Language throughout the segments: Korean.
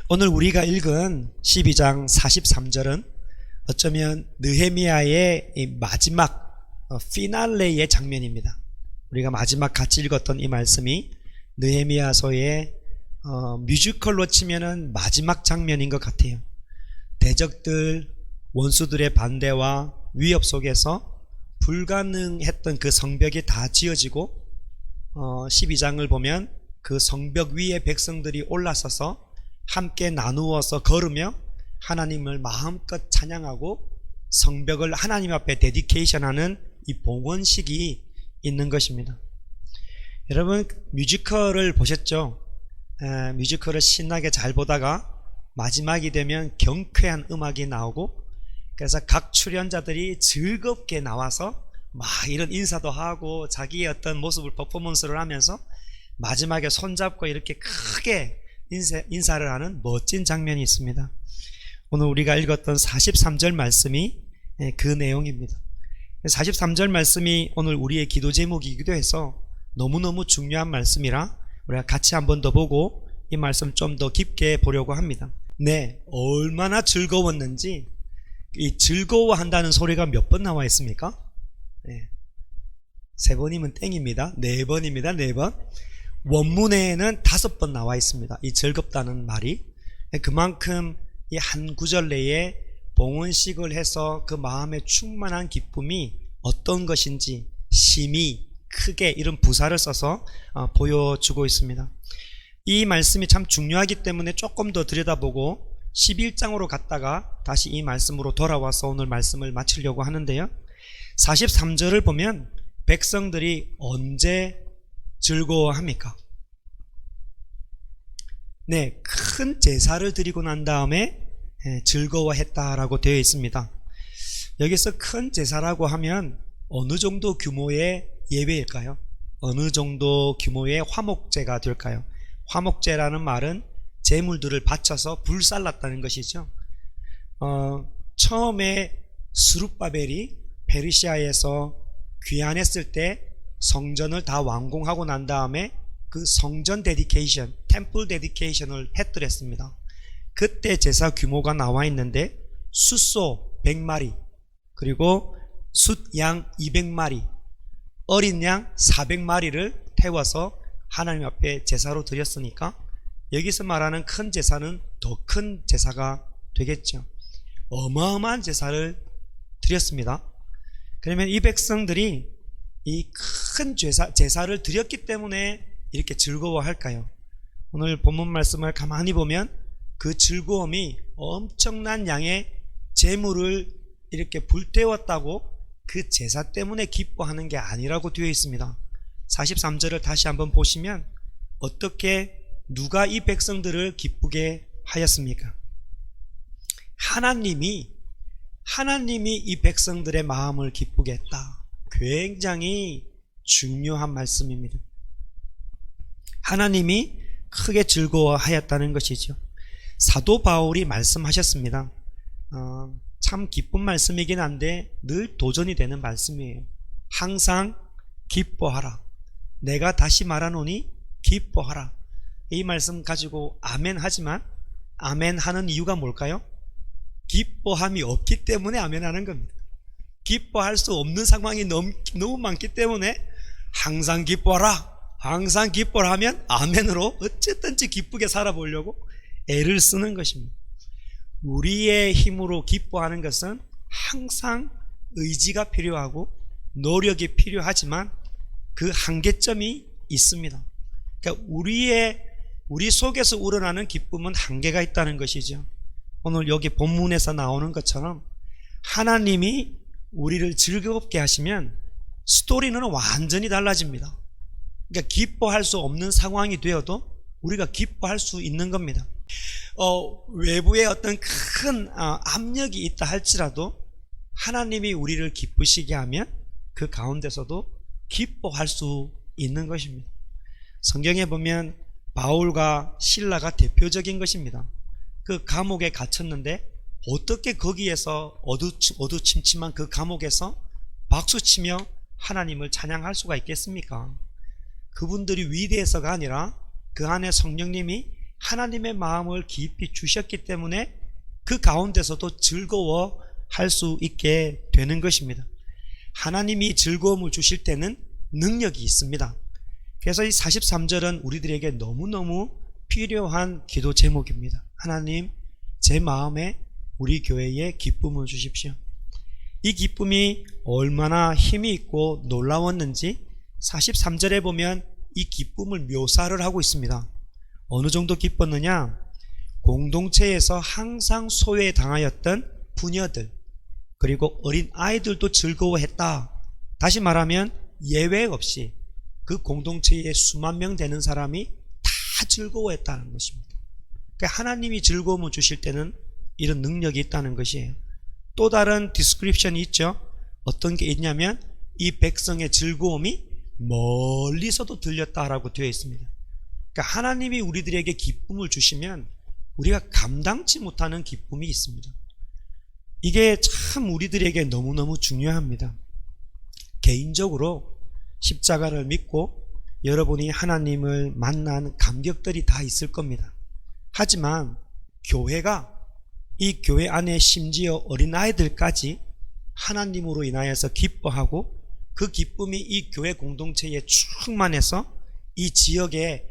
오늘 우리가 읽은 12장 43절은 어쩌면 느헤미야의 이 마지막 피날레의 장면입니다. 우리가 마지막 같이 읽었던 이 말씀이 느헤미야서의 뮤지컬로 치면은 마지막 장면인 것 같아요. 대적들, 원수들의 반대와 위협 속에서 불가능했던 그 성벽이 다 지어지고 12장을 보면 그 성벽 위에 백성들이 올라서서 함께 나누어서 걸으며 하나님을 마음껏 찬양하고 성벽을 하나님 앞에 데디케이션하는 이 봉헌식이 있는 것입니다. 여러분 뮤지컬을 보셨죠? 뮤지컬을 신나게 잘 보다가 마지막이 되면 경쾌한 음악이 나오고, 그래서 각 출연자들이 즐겁게 나와서 막 이런 인사도 하고 자기의 어떤 모습을 퍼포먼스를 하면서 마지막에 손잡고 이렇게 크게 인사를 하는 멋진 장면이 있습니다. 오늘 우리가 읽었던 43절 말씀이 그 내용입니다. 43절 말씀이 오늘 우리의 기도 제목이기도 해서 너무너무 중요한 말씀이라 우리가 같이 한 번 더 보고 이 말씀 좀 더 깊게 보려고 합니다. 네, 얼마나 즐거웠는지. 이 즐거워한다는 소리가 몇 번 나와 있습니까? 네. 3번이면 땡입니다. 4번입니다. 4번. 원문에는 5번 나와 있습니다. 이 즐겁다는 말이. 그만큼 이 한 구절 내에 봉헌식을 해서 그 마음에 충만한 기쁨이 어떤 것인지 심히 크게 이런 부사를 써서 보여주고 있습니다. 이 말씀이 참 중요하기 때문에 조금 더 들여다보고 11장으로 갔다가 다시 이 말씀으로 돌아와서 오늘 말씀을 마치려고 하는데요. 43절을 보면 백성들이 언제 즐거워합니까? 네, 큰 제사를 드리고 난 다음에 즐거워했다라고 되어 있습니다. 여기서 큰 제사라고 하면 어느 정도 규모의 예배일까요? 어느 정도 규모의 화목제가 될까요? 화목제라는 말은 제물들을 바쳐서 불살랐다는 것이죠. 처음에 스룹바벨이 페르시아에서 귀환했을 때 성전을 다 완공하고 난 다음에 그 성전 데디케이션, 템플 데디케이션을 했더랬습니다. 그때 제사 규모가 나와 있는데 숫소 100마리, 그리고 숫양 200마리, 어린 양 400마리를 태워서 하나님 앞에 제사로 드렸으니까 여기서 말하는 큰 제사는 더 큰 제사가 되겠죠. 어마어마한 제사를 드렸습니다. 그러면 이 백성들이 이 큰 제사를 드렸기 때문에 이렇게 즐거워할까요? 오늘 본문 말씀을 가만히 보면 그 즐거움이 엄청난 양의 제물을 이렇게 불태웠다고 그 제사 때문에 기뻐하는 게 아니라고 되어 있습니다. 43절을 다시 한번 보시면 어떻게 누가 이 백성들을 기쁘게 하였습니까? 하나님이 이 백성들의 마음을 기쁘게 했다. 굉장히 중요한 말씀입니다. 하나님이 크게 즐거워하였다는 것이죠. 사도 바울이 말씀하셨습니다. 참 기쁜 말씀이긴 한데 늘 도전이 되는 말씀이에요. 항상 기뻐하라. 내가 다시 말하노니 기뻐하라. 이 말씀 가지고 아멘 하지만 아멘 하는 이유가 뭘까요? 기뻐함이 없기 때문에 아멘 하는 겁니다. 기뻐할 수 없는 상황이 너무 많기 때문에 항상 기뻐하라, 항상 기뻐라 하면 아멘으로 어쨌든지 기쁘게 살아보려고 애를 쓰는 것입니다. 우리의 힘으로 기뻐하는 것은 항상 의지가 필요하고 노력이 필요하지만 그 한계점이 있습니다. 그러니까 우리 속에서 우러나는 기쁨은 한계가 있다는 것이죠. 오늘 여기 본문에서 나오는 것처럼 하나님이 우리를 즐겁게 하시면 스토리는 완전히 달라집니다. 그러니까 기뻐할 수 없는 상황이 되어도 우리가 기뻐할 수 있는 겁니다. 외부에 어떤 큰 압력이 있다 할지라도 하나님이 우리를 기쁘시게 하면 그 가운데서도 기뻐할 수 있는 것입니다. 성경에 보면 바울과 실라가 대표적인 것입니다. 그 감옥에 갇혔는데 어떻게 거기에서 어두침침한 그 감옥에서 박수치며 하나님을 찬양할 수가 있겠습니까? 그분들이 위대해서가 아니라 그 안에 성령님이 하나님의 마음을 깊이 주셨기 때문에 그 가운데서도 즐거워할 수 있게 되는 것입니다. 하나님이 즐거움을 주실 때는 능력이 있습니다. 그래서 이 43절은 우리들에게 너무너무 필요한 기도 제목입니다. 하나님, 제 마음에 우리 교회에 기쁨을 주십시오. 이 기쁨이 얼마나 힘이 있고 놀라웠는지 43절에 보면 이 기쁨을 묘사를 하고 있습니다. 어느 정도 기뻤느냐? 공동체에서 항상 소외당하였던 부녀들, 그리고 어린 아이들도 즐거워했다. 다시 말하면 예외 없이 그 공동체에 수만 명 되는 사람이 다 즐거워했다는 것입니다. 그러니까 하나님이 즐거움을 주실 때는 이런 능력이 있다는 것이에요. 또 다른 디스크립션이 있죠. 어떤 게 있냐면 이 백성의 즐거움이 멀리서도 들렸다라고 되어 있습니다. 그러니까 하나님이 우리들에게 기쁨을 주시면 우리가 감당치 못하는 기쁨이 있습니다. 이게 참 우리들에게 너무너무 중요합니다. 개인적으로 십자가를 믿고 여러분이 하나님을 만난 감격들이 다 있을 겁니다. 하지만 교회가, 이 교회 안에 심지어 어린아이들까지 하나님으로 인하여서 기뻐하고 그 기쁨이 이 교회 공동체에 충만해서 이 지역에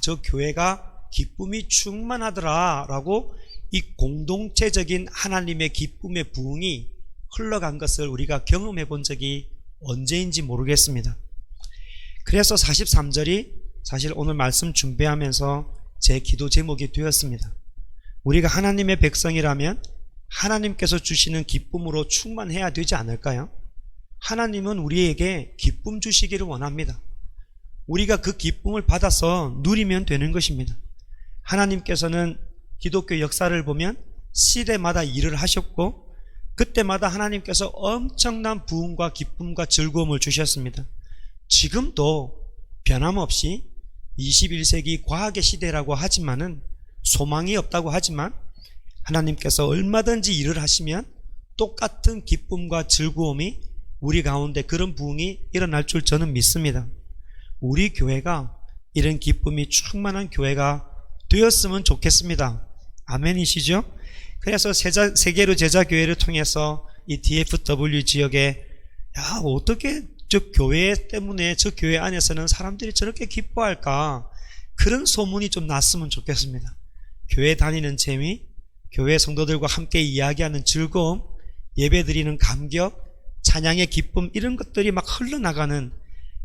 저 교회가 기쁨이 충만하더라 라고 이 공동체적인 하나님의 기쁨의 부흥이 흘러간 것을 우리가 경험해 본 적이 언제인지 모르겠습니다. 그래서 43절이 사실 오늘 말씀 준비하면서 제 기도 제목이 되었습니다. 우리가 하나님의 백성이라면 하나님께서 주시는 기쁨으로 충만해야 되지 않을까요? 하나님은 우리에게 기쁨 주시기를 원합니다. 우리가 그 기쁨을 받아서 누리면 되는 것입니다. 하나님께서는 기독교 역사를 보면 시대마다 일을 하셨고 그때마다 하나님께서 엄청난 부흥과 기쁨과 즐거움을 주셨습니다. 지금도 변함없이 21세기 과학의 시대라고 하지만은 소망이 없다고 하지만 하나님께서 얼마든지 일을 하시면 똑같은 기쁨과 즐거움이 우리 가운데 그런 부흥이 일어날 줄 저는 믿습니다. 우리 교회가 이런 기쁨이 충만한 교회가 되었으면 좋겠습니다. 아멘이시죠? 그래서 세계로 제자교회를 통해서 이 DFW 지역에 어떻게 저 교회 때문에 저 교회 안에서는 사람들이 저렇게 기뻐할까, 그런 소문이 좀 났으면 좋겠습니다. 교회 다니는 재미, 교회 성도들과 함께 이야기하는 즐거움, 예배드리는 감격, 찬양의 기쁨, 이런 것들이 막 흘러나가는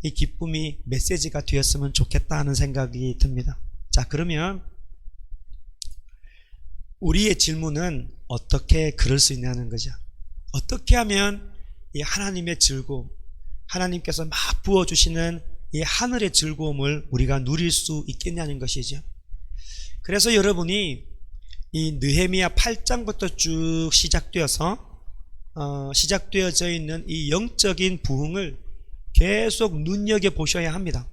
이 기쁨이 메시지가 되었으면 좋겠다 하는 생각이 듭니다. 자, 그러면 우리의 질문은 어떻게 그럴 수 있냐는 거죠. 어떻게 하면 이 하나님의 즐거움, 하나님께서 막 부어주시는 이 하늘의 즐거움을 우리가 누릴 수 있겠냐는 것이죠. 그래서 여러분이 이 느헤미야 8장부터 쭉 시작되어져 있는 이 영적인 부흥을 계속 눈여겨보셔야 합니다.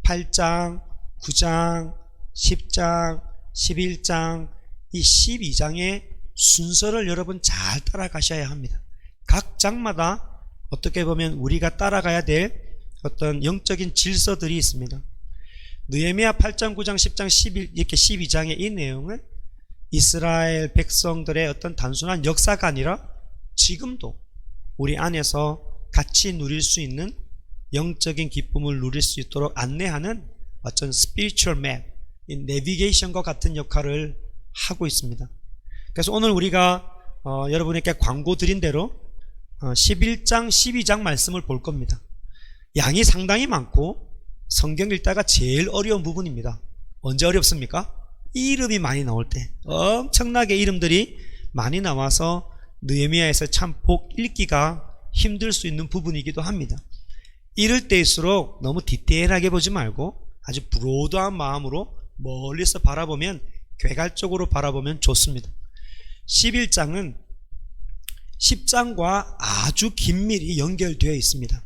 8장, 9장, 10장, 11장, 이 12장의 순서를 여러분 잘 따라가셔야 합니다. 각 장마다 어떻게 보면 우리가 따라가야 될 어떤 영적인 질서들이 있습니다. 느헤미야 8장, 9장, 10장, 11 이렇게 12장의 이 내용은 이스라엘 백성들의 어떤 단순한 역사가 아니라 지금도 우리 안에서 같이 누릴 수 있는 영적인 기쁨을 누릴 수 있도록 안내하는 어떤 스피리추얼 맵, 내비게이션과 같은 역할을 하고 있습니다. 그래서 오늘 우리가 여러분에게 광고 드린 대로 11장, 12장 말씀을 볼 겁니다. 양이 상당히 많고 성경 읽다가 제일 어려운 부분입니다. 언제 어렵습니까? 이름이 많이 나올 때 엄청나게 이름들이 많이 나와서 느헤미야에서 참 복 읽기가 힘들 수 있는 부분이기도 합니다. 이럴 때일수록 너무 디테일하게 보지 말고 아주 브로드한 마음으로 멀리서 바라보면, 괴갈적으로 바라보면 좋습니다. 11장은 10장과 아주 긴밀히 연결되어 있습니다.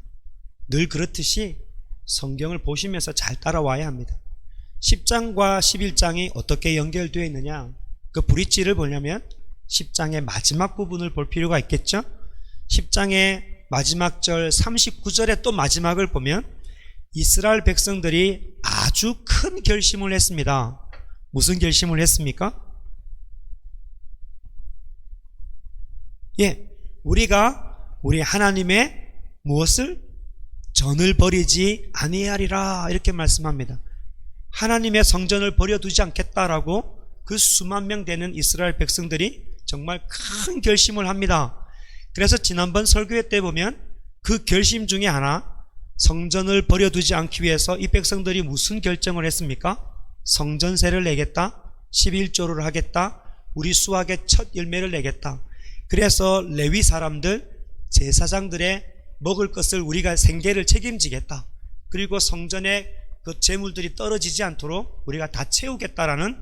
늘 그렇듯이 성경을 보시면서 잘 따라와야 합니다. 10장과 11장이 어떻게 연결되어 있느냐, 그 브릿지를 보려면 10장의 마지막 부분을 볼 필요가 있겠죠. 10장의 마지막 절 39절의 또 마지막을 보면 이스라엘 백성들이 아주 큰 결심을 했습니다. 무슨 결심을 했습니까? 우리 하나님의 무엇을? 전을 버리지 아니하리라 이렇게 말씀합니다. 하나님의 성전을 버려두지 않겠다라고 그 수만 명 되는 이스라엘 백성들이 정말 큰 결심을 합니다. 그래서 지난번 설교회 때 보면 그 결심 중에 하나, 성전을 버려두지 않기 위해서 이 백성들이 무슨 결정을 했습니까? 성전세를 내겠다, 11조를 하겠다, 우리 수확의 첫 열매를 내겠다. 그래서 레위 사람들, 제사장들의 먹을 것을 우리가 생계를 책임지겠다. 그리고 성전에 그 재물들이 떨어지지 않도록 우리가 다 채우겠다라는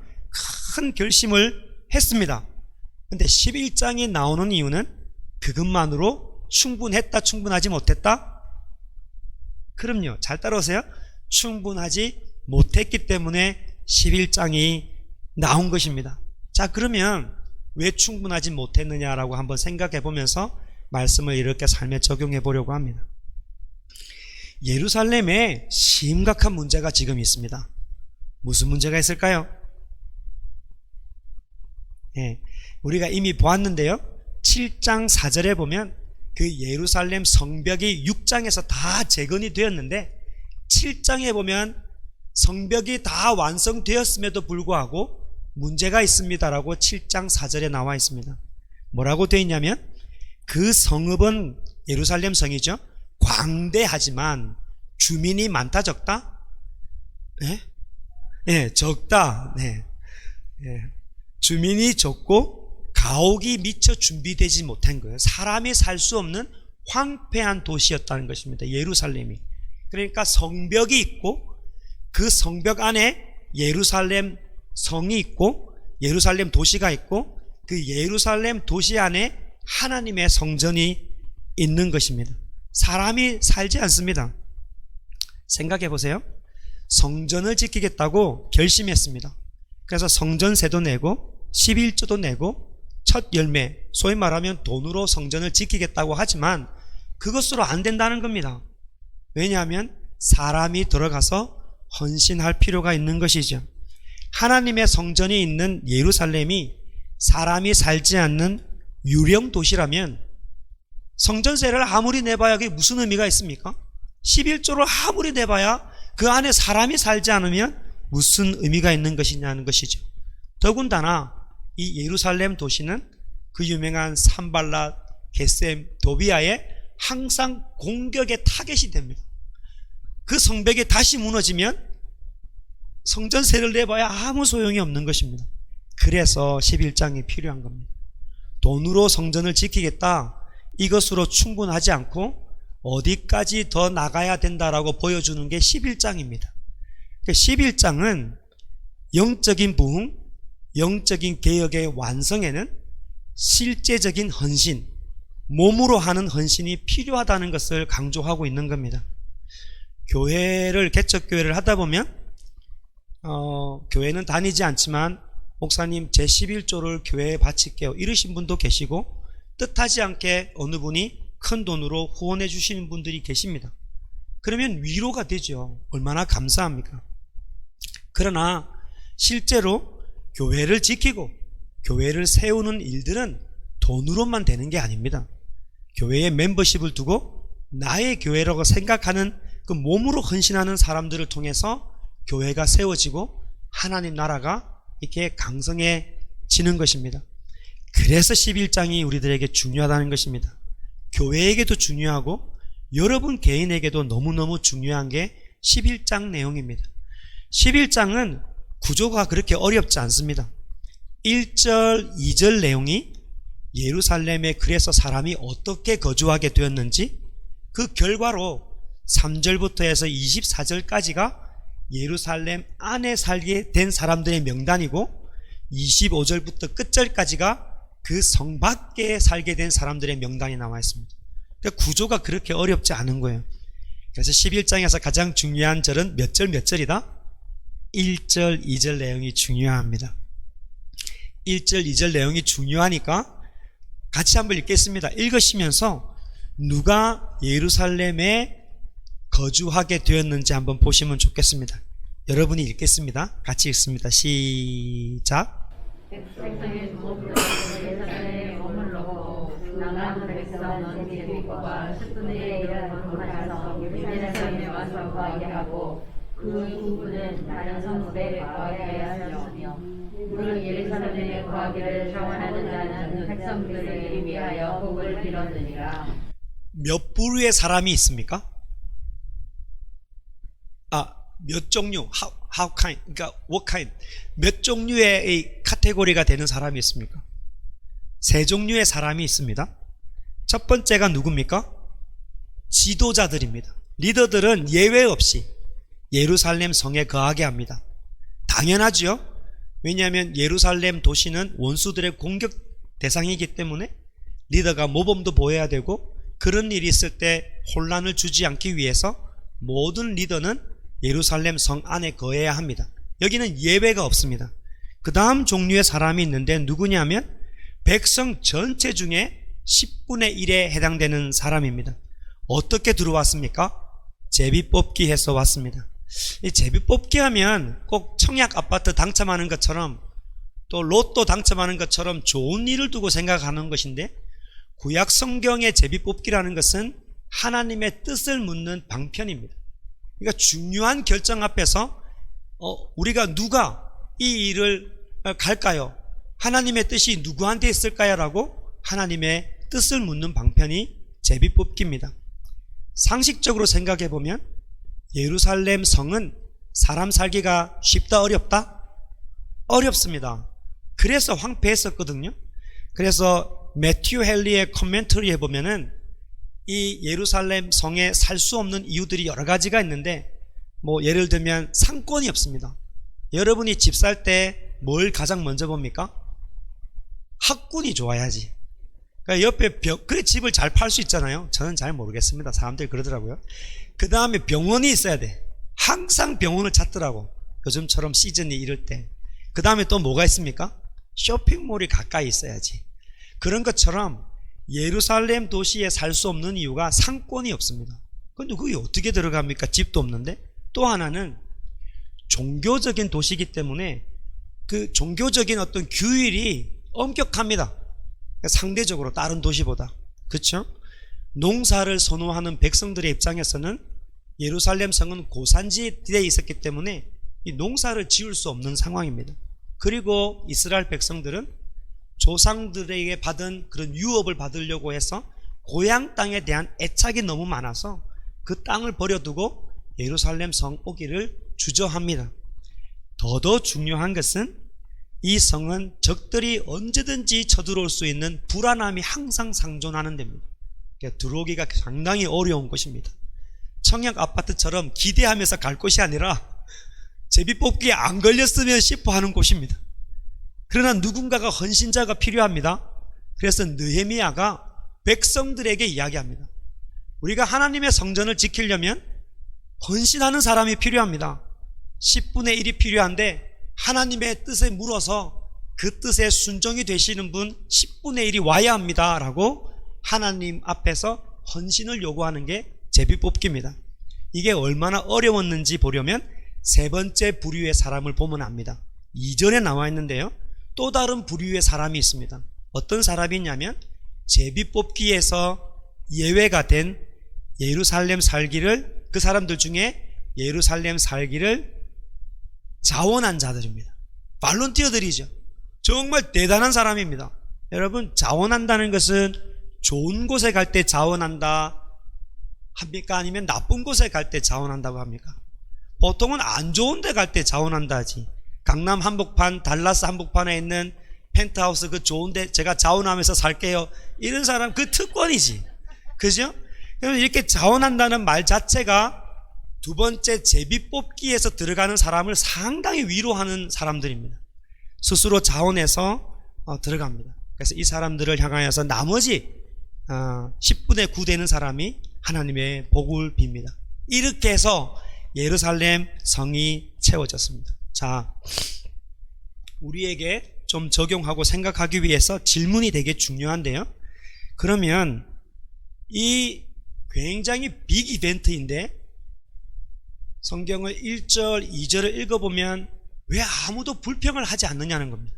큰 결심을 했습니다. 근데 11장이 나오는 이유는 그것만으로 충분했다, 충분하지 못했다? 그럼요. 잘 따라오세요. 충분하지 못했기 때문에 11장이 나온 것입니다. 자, 그러면 왜 충분하지 못했느냐라고 한번 생각해 보면서 말씀을 이렇게 삶에 적용해 보려고 합니다. 예루살렘에 심각한 문제가 지금 있습니다. 무슨 문제가 있을까요? 우리가 이미 보았는데요. 7장 4절에 보면 그 예루살렘 성벽이 6장에서 다 재건이 되었는데 7장에 보면 성벽이 다 완성되었음에도 불구하고 문제가 있습니다라고 7장 4절에 나와 있습니다. 뭐라고 되어 있냐면 그 성읍은 예루살렘 성이죠. 광대하지만 주민이 많다 적다? 적다. 주민이 적고 가옥이 미처 준비되지 못한 거예요. 사람이 살 수 없는 황폐한 도시였다는 것입니다. 예루살렘이. 그러니까 성벽이 있고 그 성벽 안에 예루살렘 성이 있고 예루살렘 도시가 있고 그 예루살렘 도시 안에 하나님의 성전이 있는 것입니다. 사람이 살지 않습니다. 생각해 보세요. 성전을 지키겠다고 결심했습니다. 그래서 성전세도 내고 11조도 내고 첫 열매, 소위 말하면 돈으로 성전을 지키겠다고 하지만 그것으로 안 된다는 겁니다. 왜냐하면 사람이 들어가서 헌신할 필요가 있는 것이죠. 하나님의 성전이 있는 예루살렘이 사람이 살지 않는 유령 도시라면 성전세를 아무리 내봐야 그게 무슨 의미가 있습니까? 11조를 아무리 내봐야 그 안에 사람이 살지 않으면 무슨 의미가 있는 것이냐는 것이죠. 더군다나 이 예루살렘 도시는 그 유명한 산발랏, 게셈, 도비아의 항상 공격의 타겟이 됩니다. 그 성벽이 다시 무너지면 성전세를 내봐야 아무 소용이 없는 것입니다. 그래서 11장이 필요한 겁니다. 돈으로 성전을 지키겠다, 이것으로 충분하지 않고 어디까지 더 나가야 된다라고 보여주는 게 11장입니다. 11장은 영적인 부흥, 영적인 개혁의 완성에는 실제적인 헌신, 몸으로 하는 헌신이 필요하다는 것을 강조하고 있는 겁니다. 교회를, 개척교회를 하다 보면 교회는 다니지 않지만 목사님 제 11조를 교회에 바칠게요 이러신 분도 계시고 뜻하지 않게 어느 분이 큰 돈으로 후원해 주시는 분들이 계십니다. 그러면 위로가 되죠. 얼마나 감사합니까? 그러나 실제로 교회를 지키고 교회를 세우는 일들은 돈으로만 되는 게 아닙니다. 교회에 멤버십을 두고 나의 교회라고 생각하는 그 몸으로 헌신하는 사람들을 통해서 교회가 세워지고 하나님 나라가 이렇게 강성해지는 것입니다. 그래서 11장이 우리들에게 중요하다는 것입니다. 교회에게도 중요하고 여러분 개인에게도 너무너무 중요한 게 11장 내용입니다. 11장은 구조가 그렇게 어렵지 않습니다. 1절, 2절 내용이 예루살렘에 그래서 사람이 어떻게 거주하게 되었는지 그 결과로 3절부터 해서 24절까지가 예루살렘 안에 살게 된 사람들의 명단이고 25절부터 끝절까지가 그 성 밖에 살게 된 사람들의 명단이 나와 있습니다. 그러니까 구조가 그렇게 어렵지 않은 거예요. 그래서 11장에서 가장 중요한 절은 몇 절 몇 절이다? 1절, 2절 내용이 중요합니다. 1절, 2절 내용이 중요하니까 같이 한번 읽겠습니다. 읽으시면서 누가 예루살렘에 거주하게 되었는지 한번 보시면 좋겠습니다. 여러분이 읽겠습니다. 같이 읽습니다. 시작. 백성의 무엇보다 예산에 머물렀고 나가는 백성은 제비과 10분의 1을 가서 유대산에 와서 거하게하고 그 2분은 다른 성읍에 거하게 하였으며 물은 예루살렘에 거하기를 청원하는 자는 백성들을 위하여 복을 빌었느니라. 몇 부류의 사람이 있습니까? 몇 종류, how kind, 그러니까 what kind, 몇 종류의 이 카테고리가 되는 사람이 있습니까? 세 종류의 사람이 있습니다. 첫 번째가 누굽니까? 지도자들입니다. 리더들은 예외 없이 예루살렘 성에 거하게 합니다. 당연하죠. 왜냐하면 예루살렘 도시는 원수들의 공격 대상이기 때문에 리더가 모범도 보여야 되고, 그런 일이 있을 때 혼란을 주지 않기 위해서 모든 리더는 예루살렘 성 안에 거해야 합니다. 여기는 예외가 없습니다. 그 다음 종류의 사람이 있는데 누구냐면 백성 전체 중에 10분의 1에 해당되는 사람입니다. 어떻게 들어왔습니까? 제비뽑기 해서 왔습니다. 이 제비뽑기 하면 꼭 청약 아파트 당첨하는 것처럼 또 로또 당첨하는 것처럼 좋은 일을 두고 생각하는 것인데, 구약 성경의 제비뽑기라는 것은 하나님의 뜻을 묻는 방편입니다. 그러니까 중요한 결정 앞에서 우리가 누가 이 일을 갈까요? 하나님의 뜻이 누구한테 있을까요? 라고 하나님의 뜻을 묻는 방편이 제비뽑기입니다. 상식적으로 생각해 보면 예루살렘 성은 사람 살기가 쉽다 어렵다? 어렵습니다. 그래서 황폐했었거든요. 그래서 매튜 헨리의 커멘터리에 보면은 이 예루살렘 성에 살 수 없는 이유들이 여러 가지가 있는데, 예를 들면 상권이 없습니다. 여러분이 집 살 때 뭘 가장 먼저 봅니까? 학군이 좋아야지. 그러니까 옆에 그래 집을 잘 팔 수 있잖아요. 저는 잘 모르겠습니다. 사람들이 그러더라고요. 그 다음에 병원이 있어야 돼. 항상 병원을 찾더라고, 요즘처럼 시즌이 이럴 때. 그 다음에 또 뭐가 있습니까? 쇼핑몰이 가까이 있어야지. 그런 것처럼 예루살렘 도시에 살 수 없는 이유가 상권이 없습니다. 근데 그게 어떻게 들어갑니까? 집도 없는데. 또 하나는 종교적인 도시이기 때문에 그 종교적인 어떤 규율이 엄격합니다. 상대적으로 다른 도시보다. 그렇죠? 농사를 선호하는 백성들의 입장에서는 예루살렘 성은 고산지대에 있었기 때문에 이 농사를 지을 수 없는 상황입니다. 그리고 이스라엘 백성들은 조상들에게 받은 그런 유업을 받으려고 해서 고향 땅에 대한 애착이 너무 많아서 그 땅을 버려두고 예루살렘 성 오기를 주저합니다. 더더 중요한 것은 이 성은 적들이 언제든지 쳐들어올 수 있는 불안함이 항상 상존하는 데입니다. 그러니까 들어오기가 상당히 어려운 곳입니다. 청약 아파트처럼 기대하면서 갈 곳이 아니라 제비뽑기에 안 걸렸으면 싶어 하는 곳입니다. 그러나 누군가가 헌신자가 필요합니다. 그래서 느헤미야가 백성들에게 이야기합니다. 우리가 하나님의 성전을 지키려면 헌신하는 사람이 필요합니다. 10분의 1이 필요한데 하나님의 뜻에 물어서 그 뜻에 순종이 되시는 분 10분의 1이 와야 합니다 라고 하나님 앞에서 헌신을 요구하는 게 제비뽑기입니다. 이게 얼마나 어려웠는지 보려면 세 번째 부류의 사람을 보면 압니다. 2절에 나와 있는데요, 또 다른 부류의 사람이 있습니다. 어떤 사람이 있냐면 제비뽑기에서 예외가 된 예루살렘 살기를, 그 사람들 중에 예루살렘 살기를 자원한 자들입니다. 발런티어들이죠. 정말 대단한 사람입니다. 여러분, 자원한다는 것은 좋은 곳에 갈 때 자원한다 합니까? 아니면 나쁜 곳에 갈 때 자원한다고 합니까? 보통은 안 좋은 데 갈 때 자원한다 하지. 강남 한복판, 달라스 한복판에 있는 펜트하우스 그 좋은데 제가 자원하면서 살게요, 이런 사람 그 특권이지. 그죠? 그러면 이렇게 자원한다는 말 자체가 두 번째 제비뽑기에서 들어가는 사람을 상당히 위로하는 사람들입니다. 스스로 자원해서 들어갑니다. 그래서 이 사람들을 향하여서 나머지 10분의 9 되는 사람이 하나님의 복을 빕니다. 이렇게 해서 예루살렘 성이 채워졌습니다. 자, 우리에게 좀 적용하고 생각하기 위해서 질문이 되게 중요한데요. 그러면 이 굉장히 빅 이벤트인데 성경을 1절, 2절을 읽어보면 왜 아무도 불평을 하지 않느냐는 겁니다.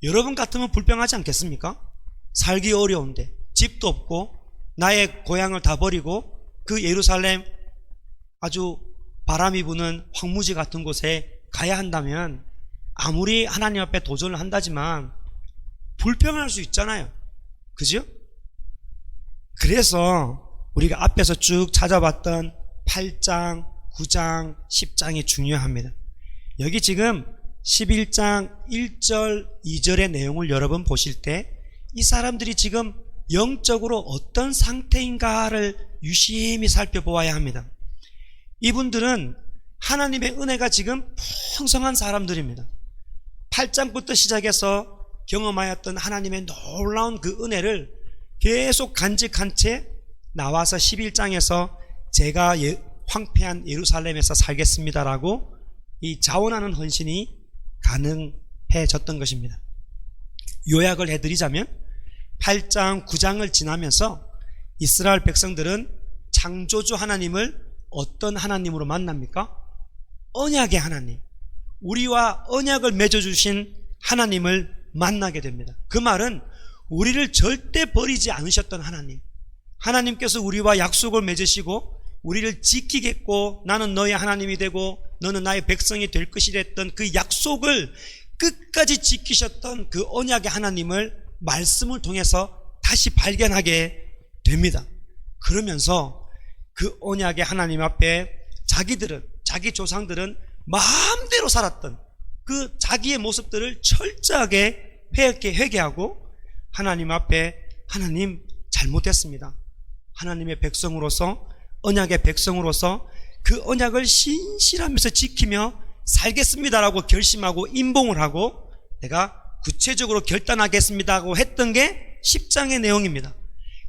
여러분 같으면 불평하지 않겠습니까? 살기 어려운데 집도 없고 나의 고향을 다 버리고 그 예루살렘 아주 바람이 부는 황무지 같은 곳에 가야 한다면 아무리 하나님 앞에 도전을 한다지만 불평을 할 수 있잖아요. 그죠? 그래서 우리가 앞에서 쭉 찾아봤던 8장, 9장, 10장이 중요합니다. 여기 지금 11장 1절, 2절의 내용을 여러분 보실 때 이 사람들이 지금 영적으로 어떤 상태인가를 유심히 살펴보아야 합니다. 이분들은 하나님의 은혜가 지금 풍성한 사람들입니다. 8장부터 시작해서 경험하였던 하나님의 놀라운 그 은혜를 계속 간직한 채 나와서 11장에서 제가 황폐한 예루살렘에서 살겠습니다라고 이 자원하는 헌신이 가능해졌던 것입니다. 요약을 해드리자면 8장 9장을 지나면서 이스라엘 백성들은 창조주 하나님을 어떤 하나님으로 만납니까? 언약의 하나님, 우리와 언약을 맺어주신 하나님을 만나게 됩니다. 그 말은 우리를 절대 버리지 않으셨던 하나님, 하나님께서 우리와 약속을 맺으시고 우리를 지키겠고 나는 너의 하나님이 되고 너는 나의 백성이 될 것이랬던 그 약속을 끝까지 지키셨던 그 언약의 하나님을 말씀을 통해서 다시 발견하게 됩니다. 그러면서 그 언약의 하나님 앞에 자기 조상들은 마음대로 살았던 그 자기의 모습들을 철저하게 회개하고 하나님 앞에 하나님 잘못했습니다. 하나님의 백성으로서 언약의 백성으로서 그 언약을 신실하면서 지키며 살겠습니다라고 결심하고 임봉을 하고 내가 구체적으로 결단하겠습니다라고 했던 게 10장의 내용입니다.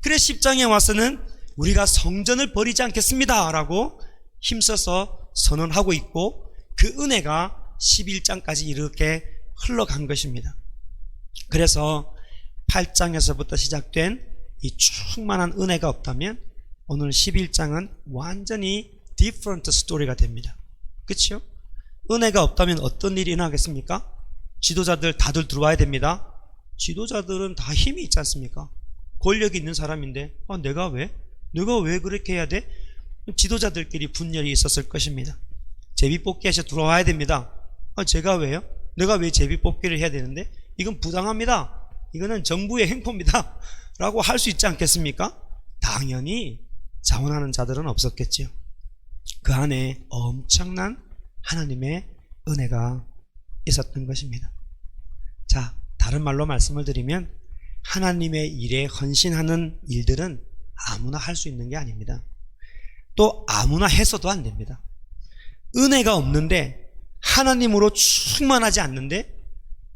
그래서 10장에 와서는 우리가 성전을 버리지 않겠습니다라고 힘써서 선언하고 있고 그 은혜가 11장까지 이렇게 흘러간 것입니다. 그래서 8장에서부터 시작된 이 충만한 은혜가 없다면 오늘 11장은 완전히 different 스토리가 됩니다. 그렇죠? 은혜가 없다면 어떤 일이 일어나겠습니까? 지도자들 다들 들어와야 됩니다. 지도자들은 다 힘이 있지 않습니까? 권력이 있는 사람인데 내가 왜 그렇게 해야 돼? 지도자들끼리 분열이 있었을 것입니다. 제비뽑기에서 들어와야 됩니다. 제가 왜요? 내가 왜 제비뽑기를 해야 되는데? 이건 부당합니다. 이거는 정부의 행포입니다 라고 할 수 있지 않겠습니까? 당연히 자원하는 자들은 없었겠죠. 그 안에 엄청난 하나님의 은혜가 있었던 것입니다. 자, 다른 말로 말씀을 드리면 하나님의 일에 헌신하는 일들은 아무나 할 수 있는 게 아닙니다. 또 아무나 해서도 안 됩니다. 은혜가 없는데 하나님으로 충만하지 않는데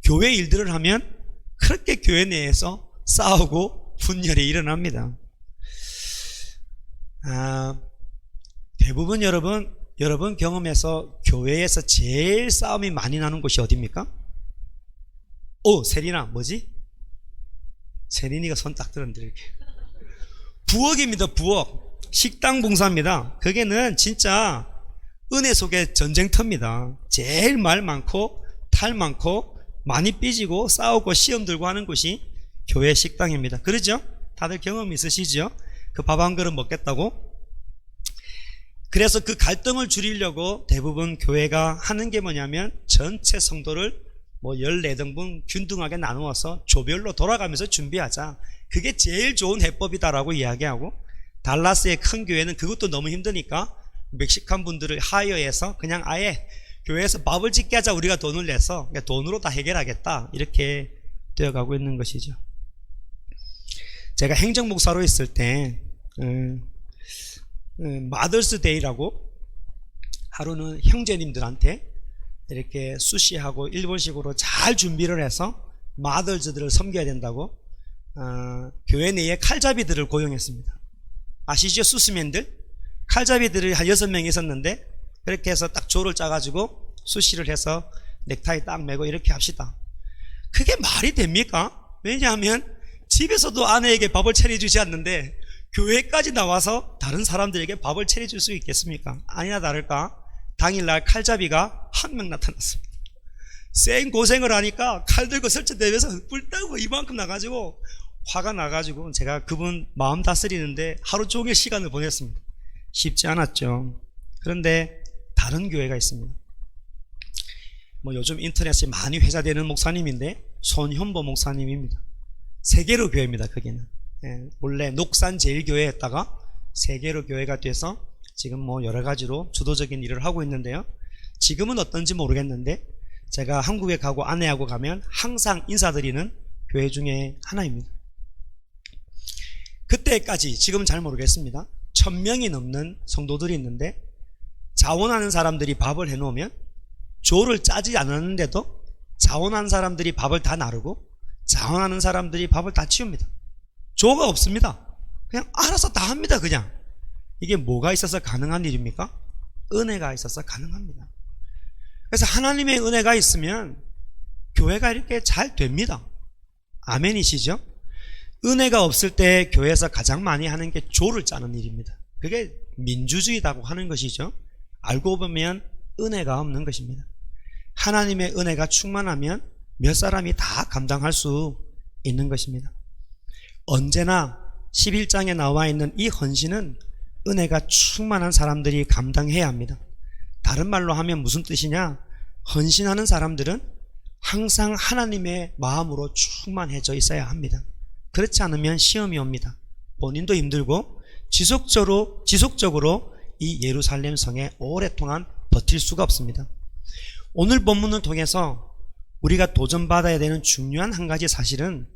교회 일들을 하면 그렇게 교회 내에서 싸우고 분열이 일어납니다. 대부분 여러분 경험에서 교회에서 제일 싸움이 많이 나는 곳이 어디입니까? 세린아 뭐지? 세린이가 손 딱 들었는데 이렇게 부엌입니다. 부엌 식당 봉사입니다. 거기는 진짜 은혜 속의 전쟁터입니다. 제일 말 많고 탈 많고 많이 삐지고 싸우고 시험 들고 하는 곳이 교회 식당입니다. 그러죠? 다들 경험 있으시죠? 그 밥 한 그릇 먹겠다고? 그래서 그 갈등을 줄이려고 대부분 교회가 하는 게 뭐냐면 전체 성도를 14등분 균등하게 나누어서 조별로 돌아가면서 준비하자. 그게 제일 좋은 해법이다라고 이야기하고, 달라스의 큰 교회는 그것도 너무 힘드니까 멕시칸 분들을 하이어해서 그냥 아예 교회에서 밥을 짓게 하자. 우리가 돈을 내서 돈으로 다 해결하겠다. 이렇게 되어가고 있는 것이죠. 제가 행정목사로 있을 때 마더스 데이라고 하루는 형제님들한테 이렇게 수시하고 일본식으로 잘 준비를 해서 마더즈들을 섬겨야 된다고 교회 내에 칼잡이들을 고용했습니다. 아시죠? 수스맨들 칼잡이들이 한 6명 있었는데 그렇게 해서 딱 조를 짜가지고 수시를 해서 넥타이 딱 매고 이렇게 합시다. 그게 말이 됩니까? 왜냐하면 집에서도 아내에게 밥을 차려주지 않는데 교회까지 나와서 다른 사람들에게 밥을 차려줄 수 있겠습니까? 아니나 다를까 당일날 칼잡이가 한 명 나타났습니다. 쌩 고생을 하니까 칼 들고 설치대면서 뿔따고 이만큼 나가지고 화가 나가지고 제가 그분 마음 다스리는데 하루 종일 시간을 보냈습니다. 쉽지 않았죠. 그런데 다른 교회가 있습니다. 뭐 요즘 인터넷에 많이 회자되는 목사님인데 손현보 목사님입니다. 세계로 교회입니다. 거기는 원래 녹산 제일교회였다가 세계로 교회가 돼서 지금 뭐 여러 가지로 주도적인 일을 하고 있는데요. 지금은 어떤지 모르겠는데 제가 한국에 가고 아내하고 가면 항상 인사드리는 교회 중에 하나입니다. 그때까지 지금은 잘 모르겠습니다. 1000명이 넘는 성도들이 있는데 자원하는 사람들이 밥을 해놓으면 조를 짜지 않았는데도 자원하는 사람들이 밥을 다 나르고 자원하는 사람들이 밥을 다 치웁니다. 조가 없습니다. 그냥 알아서 다 합니다. 그냥 이게 뭐가 있어서 가능한 일입니까? 은혜가 있어서 가능합니다. 그래서 하나님의 은혜가 있으면 교회가 이렇게 잘 됩니다. 아멘이시죠? 은혜가 없을 때 교회에서 가장 많이 하는 게 조를 짜는 일입니다. 그게 민주주의라고 하는 것이죠. 알고 보면 은혜가 없는 것입니다. 하나님의 은혜가 충만하면 몇 사람이 다 감당할 수 있는 것입니다. 언제나 11장에 나와 있는 이 헌신은 은혜가 충만한 사람들이 감당해야 합니다. 다른 말로 하면 무슨 뜻이냐? 헌신하는 사람들은 항상 하나님의 마음으로 충만해져 있어야 합니다. 그렇지 않으면 시험이 옵니다. 본인도 힘들고 지속적으로 이 예루살렘 성에 오랫동안 버틸 수가 없습니다. 오늘 본문을 통해서 우리가 도전받아야 되는 중요한 한 가지 사실은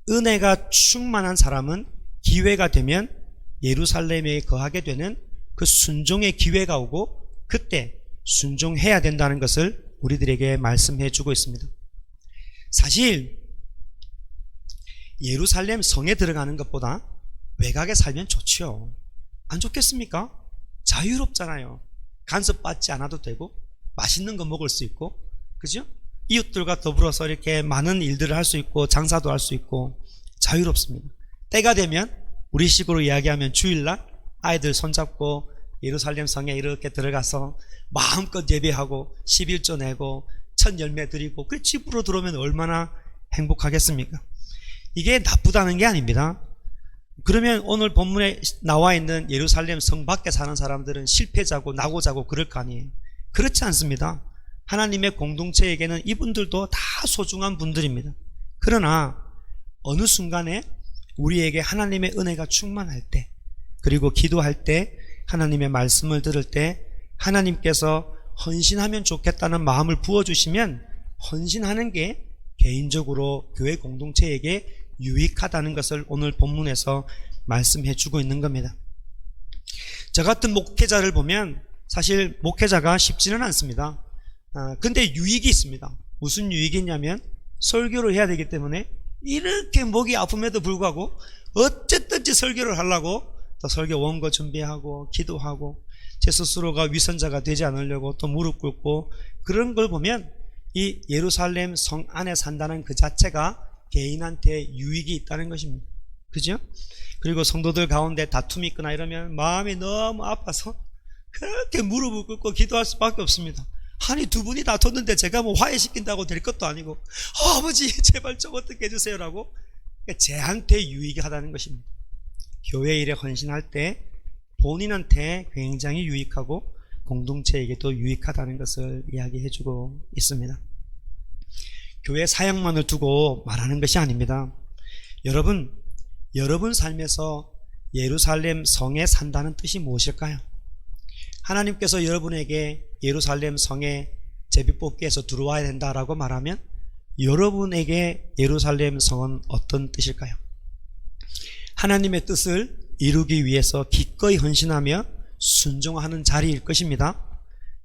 은혜가 충만한 사람은 기회가 되면 예루살렘에 거하게 되는 그 순종의 기회가 오고 그때 순종해야 된다는 것을 우리들에게 말씀해 주고 있습니다. 사실 예루살렘 성에 들어가는 것보다 외곽에 살면 좋지요. 안 좋겠습니까? 자유롭잖아요. 간섭받지 않아도 되고 맛있는 거 먹을 수 있고, 그죠? 이웃들과 더불어서 이렇게 많은 일들을 할 수 있고 장사도 할 수 있고 자유롭습니다. 때가 되면 우리식으로 이야기하면 주일날 아이들 손잡고 예루살렘 성에 이렇게 들어가서 마음껏 예배하고 11조 내고 첫 열매 드리고 그 집으로 들어오면 얼마나 행복하겠습니까? 이게 나쁘다는 게 아닙니다. 그러면 오늘 본문에 나와 있는 예루살렘 성 밖에 사는 사람들은 실패자고 나고자고 그럴 거 아니에요. 그렇지 않습니다. 하나님의 공동체에게는 이분들도 다 소중한 분들입니다. 그러나 어느 순간에 우리에게 하나님의 은혜가 충만할 때, 그리고 기도할 때, 하나님의 말씀을 들을 때 하나님께서 헌신하면 좋겠다는 마음을 부어주시면 헌신하는 게 개인적으로 교회 공동체에게 유익하다는 것을 오늘 본문에서 말씀해 주고 있는 겁니다. 저 같은 목회자를 보면 사실 목회자가 쉽지는 않습니다. 근데 유익이 있습니다. 무슨 유익이 있냐면 설교를 해야 되기 때문에 이렇게 목이 아픔에도 불구하고 어쨌든지 설교를 하려고 또 설교 원고 준비하고 기도하고 제 스스로가 위선자가 되지 않으려고 또 무릎 꿇고 그런 걸 보면 이 예루살렘 성 안에 산다는 그 자체가 개인한테 유익이 있다는 것입니다. 그죠? 그리고 성도들 가운데 다툼이 있거나 이러면 마음이 너무 아파서 그렇게 무릎을 꿇고 기도할 수밖에 없습니다. 아니 두 분이 다퉜는데 제가 뭐 화해시킨다고 될 것도 아니고 아버지 제발 좀 어떻게 해주세요라고 제한테 유익이 하다는 것입니다. 교회 일에 헌신할 때 본인한테 굉장히 유익하고 공동체에게도 유익하다는 것을 이야기해주고 있습니다. 교회 사역만을 두고 말하는 것이 아닙니다. 여러분 삶에서 예루살렘 성에 산다는 뜻이 무엇일까요? 하나님께서 여러분에게 예루살렘 성에 제비뽑기에서 들어와야 된다라고 말하면 여러분에게 예루살렘 성은 어떤 뜻일까요? 하나님의 뜻을 이루기 위해서 기꺼이 헌신하며 순종하는 자리일 것입니다.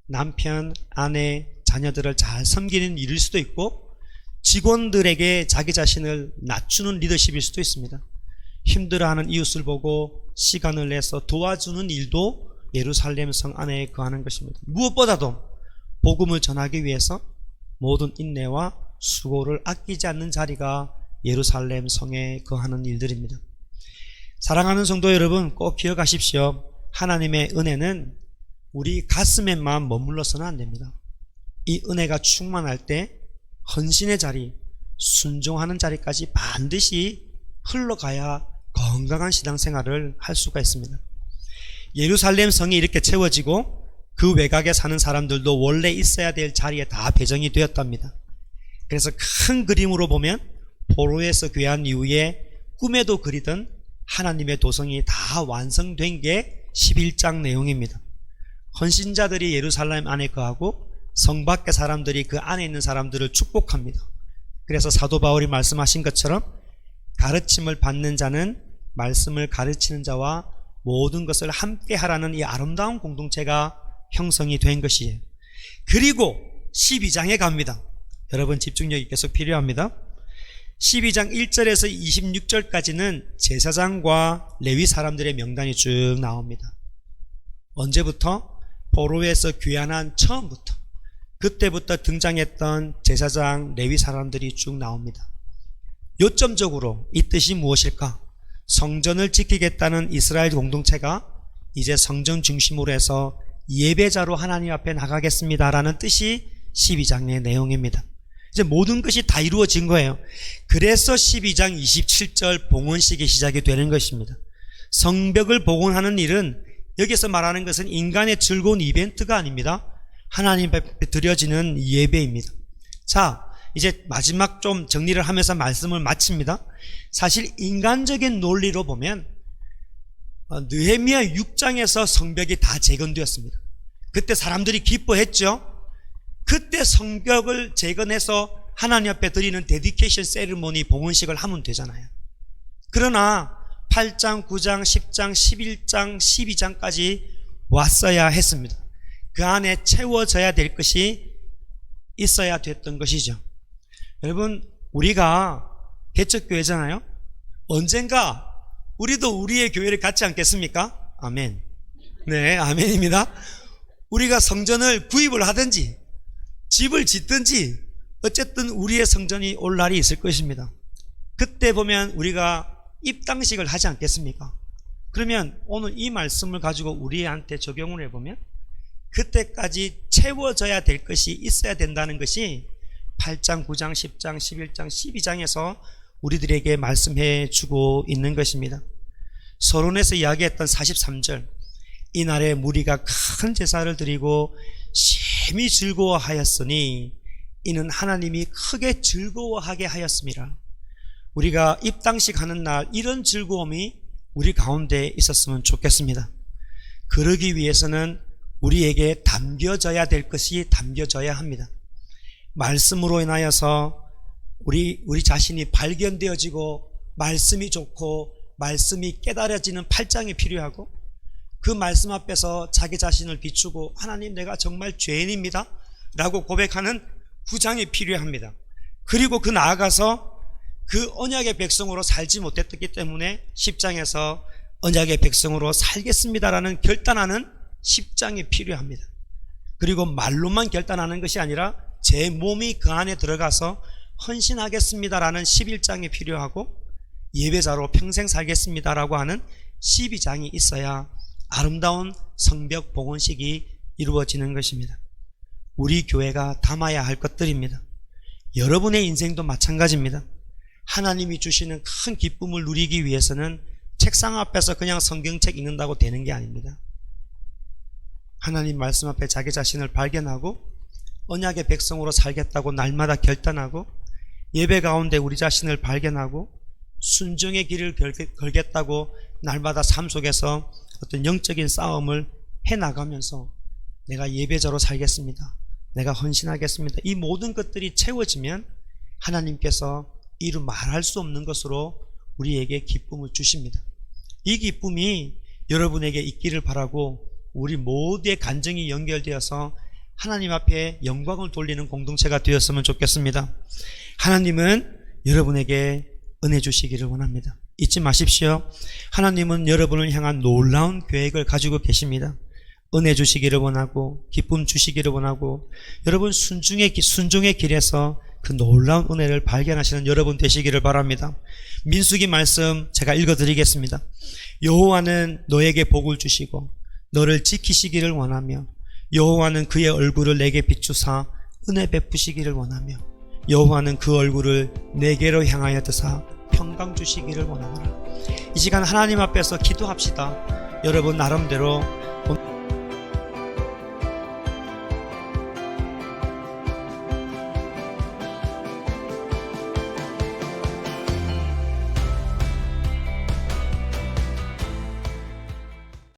남편, 아내, 자녀들을 잘 섬기는 일일 수도 있고 직원들에게 자기 자신을 낮추는 리더십일 수도 있습니다. 힘들어하는 이웃을 보고 시간을 내서 도와주는 일도 예루살렘 성 안에 거하는 것입니다. 무엇보다도 복음을 전하기 위해서 모든 인내와 수고를 아끼지 않는 자리가 예루살렘 성에 거하는 일들입니다. 사랑하는 성도 여러분, 꼭 기억하십시오. 하나님의 은혜는 우리 가슴에만 머물러서는 안 됩니다. 이 은혜가 충만할 때 헌신의 자리, 순종하는 자리까지 반드시 흘러가야 건강한 신앙생활을 할 수가 있습니다. 예루살렘 성이 이렇게 채워지고 그 외곽에 사는 사람들도 원래 있어야 될 자리에 다 배정이 되었답니다. 그래서 큰 그림으로 보면 포로에서 귀환 이후에 꿈에도 그리던 하나님의 도성이 다 완성된 게 11장 내용입니다. 헌신자들이 예루살렘 안에 거하고 성 밖의 사람들이 그 안에 있는 사람들을 축복합니다. 그래서 사도 바울이 말씀하신 것처럼 가르침을 받는 자는 말씀을 가르치는 자와 모든 것을 함께 하라는 이 아름다운 공동체가 형성이 된 것이에요. 그리고 12장에 갑니다. 여러분 집중력이 계속 필요합니다. 12장 1절에서 26절까지는 제사장과 레위 사람들의 명단이 쭉 나옵니다. 언제부터? 포로에서 귀환한 처음부터, 그때부터 등장했던 제사장, 레위 사람들이 쭉 나옵니다. 요점적으로 이 뜻이 무엇일까? 성전을 지키겠다는 이스라엘 공동체가 이제 성전 중심으로 해서 예배자로 하나님 앞에 나가겠습니다라는 뜻이 12장의 내용입니다. 이제 모든 것이 다 이루어진 거예요. 그래서 12장 27절 봉헌식이 시작이 되는 것입니다. 성벽을 봉헌하는 일은 여기서 말하는 것은 인간의 즐거운 이벤트가 아닙니다. 하나님 앞에 드려지는 예배입니다. 자, 이제 마지막 좀 정리를 하면서 말씀을 마칩니다. 사실 인간적인 논리로 보면 느헤미야 6장에서 성벽이 다 재건되었습니다. 그때 사람들이 기뻐했죠. 그때 성벽을 재건해서 하나님 앞에 드리는 데디케이션 세리머니 봉헌식을 하면 되잖아요. 그러나 8장, 9장, 10장, 11장, 12장까지 왔어야 했습니다. 그 안에 채워져야 될 것이 있어야 됐던 것이죠. 여러분, 우리가 개척교회잖아요. 언젠가 우리도 우리의 교회를 갖지 않겠습니까? 아멘. 네, 아멘입니다. 우리가 성전을 구입을 하든지 집을 짓든지 어쨌든 우리의 성전이 올 날이 있을 것입니다. 그때 보면 우리가 입당식을 하지 않겠습니까? 그러면 오늘 이 말씀을 가지고 우리한테 적용을 해보면 그때까지 채워져야 될 것이 있어야 된다는 것이 8장, 9장, 10장, 11장, 12장에서 우리들에게 말씀해 주고 있는 것입니다. 서론에서 이야기했던 43절, 이날에 무리가 큰 제사를 드리고 심히 즐거워하였으니 이는 하나님이 크게 즐거워하게 하였습니다. 우리가 입당식 하는 날 이런 즐거움이 우리 가운데 있었으면 좋겠습니다. 그러기 위해서는 우리에게 담겨져야 될 것이 담겨져야 합니다. 말씀으로 인하여서 우리 자신이 발견되어지고 말씀이 좋고 말씀이 깨달아지는 8장이 필요하고 그 말씀 앞에서 자기 자신을 비추고 하나님 내가 정말 죄인입니다 라고 고백하는 9장이 필요합니다. 그리고 그 나아가서 그 언약의 백성으로 살지 못했기 때문에 10장에서 언약의 백성으로 살겠습니다라는 결단하는 10장이 필요합니다. 그리고 말로만 결단하는 것이 아니라 제 몸이 그 안에 들어가서 헌신하겠습니다라는 11장이 필요하고 예배자로 평생 살겠습니다라고 하는 12장이 있어야 아름다운 성벽 봉헌식이 이루어지는 것입니다. 우리 교회가 담아야 할 것들입니다. 여러분의 인생도 마찬가지입니다. 하나님이 주시는 큰 기쁨을 누리기 위해서는 책상 앞에서 그냥 성경책 읽는다고 되는 게 아닙니다. 하나님 말씀 앞에 자기 자신을 발견하고 언약의 백성으로 살겠다고 날마다 결단하고 예배 가운데 우리 자신을 발견하고 순종의 길을 걸겠다고 날마다 삶 속에서 어떤 영적인 싸움을 해나가면서 내가 예배자로 살겠습니다. 내가 헌신하겠습니다. 이 모든 것들이 채워지면 하나님께서 이루 말할 수 없는 것으로 우리에게 기쁨을 주십니다. 이 기쁨이 여러분에게 있기를 바라고 우리 모두의 간증이 연결되어서 하나님 앞에 영광을 돌리는 공동체가 되었으면 좋겠습니다. 하나님은 여러분에게 은혜 주시기를 원합니다. 잊지 마십시오. 하나님은 여러분을 향한 놀라운 계획을 가지고 계십니다. 은혜 주시기를 원하고 기쁨 주시기를 원하고 여러분 순종의 길에서 그 놀라운 은혜를 발견하시는 여러분 되시기를 바랍니다. 민수기 말씀 제가 읽어드리겠습니다. 여호와는 너에게 복을 주시고 너를 지키시기를 원하며 여호와는 그의 얼굴을 내게 비추사 은혜 베푸시기를 원하며 여호와는 그 얼굴을 내게로 향하여 드사 평강 주시기를 원하노라. 이 시간 하나님 앞에서 기도합시다. 여러분 나름대로